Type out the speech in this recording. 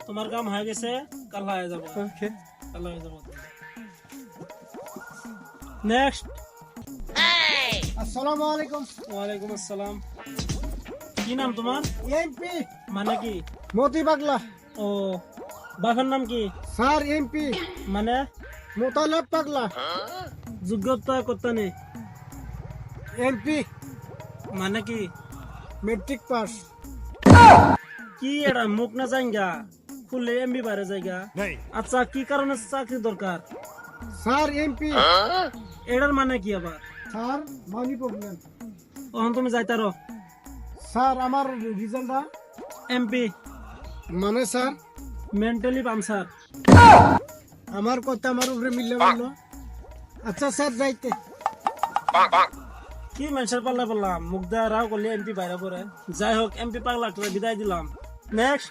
তোমার কাম হয়ে গেছে, কাল হয়ে যাব। ওকে। কাল হয়ে যাব। নেক্সট। আসসালামু আলাইকুম। ওয়ালাইকুম আসসালাম। কি নাম তোমার? এমপি মানে কি? মতি পাগলা। ও, বাপের নাম কি? স্যার এমপি মানে মোতালেব পাগলা। যোগ্যতা করতে নেই, এমপি মানে কি? Matric pass. কি এটা মুখ না জায়গা খুললে এমবি বাইরে জায়গা। আচ্ছা, কি কারণে চাকরি দরকার? স্যার এমপি এটার মানে কি আবার? Sir money problem. তখন তুমি যাইতারো স্যার আমার রেজাল্টটা এমপি মানে স্যার মেন্টালি পামসার। আমার কথা আমার উপরে মিললে বললো। আচ্ছা স্যার যাইতে। কি মানুষের পাল্লা বললাম, মুখ দেওয়া রাও করলে এমপি বাইরে পড়ে। যাই হোক, এমপি পাগলা বিদায় দিলাম। নেক্সট।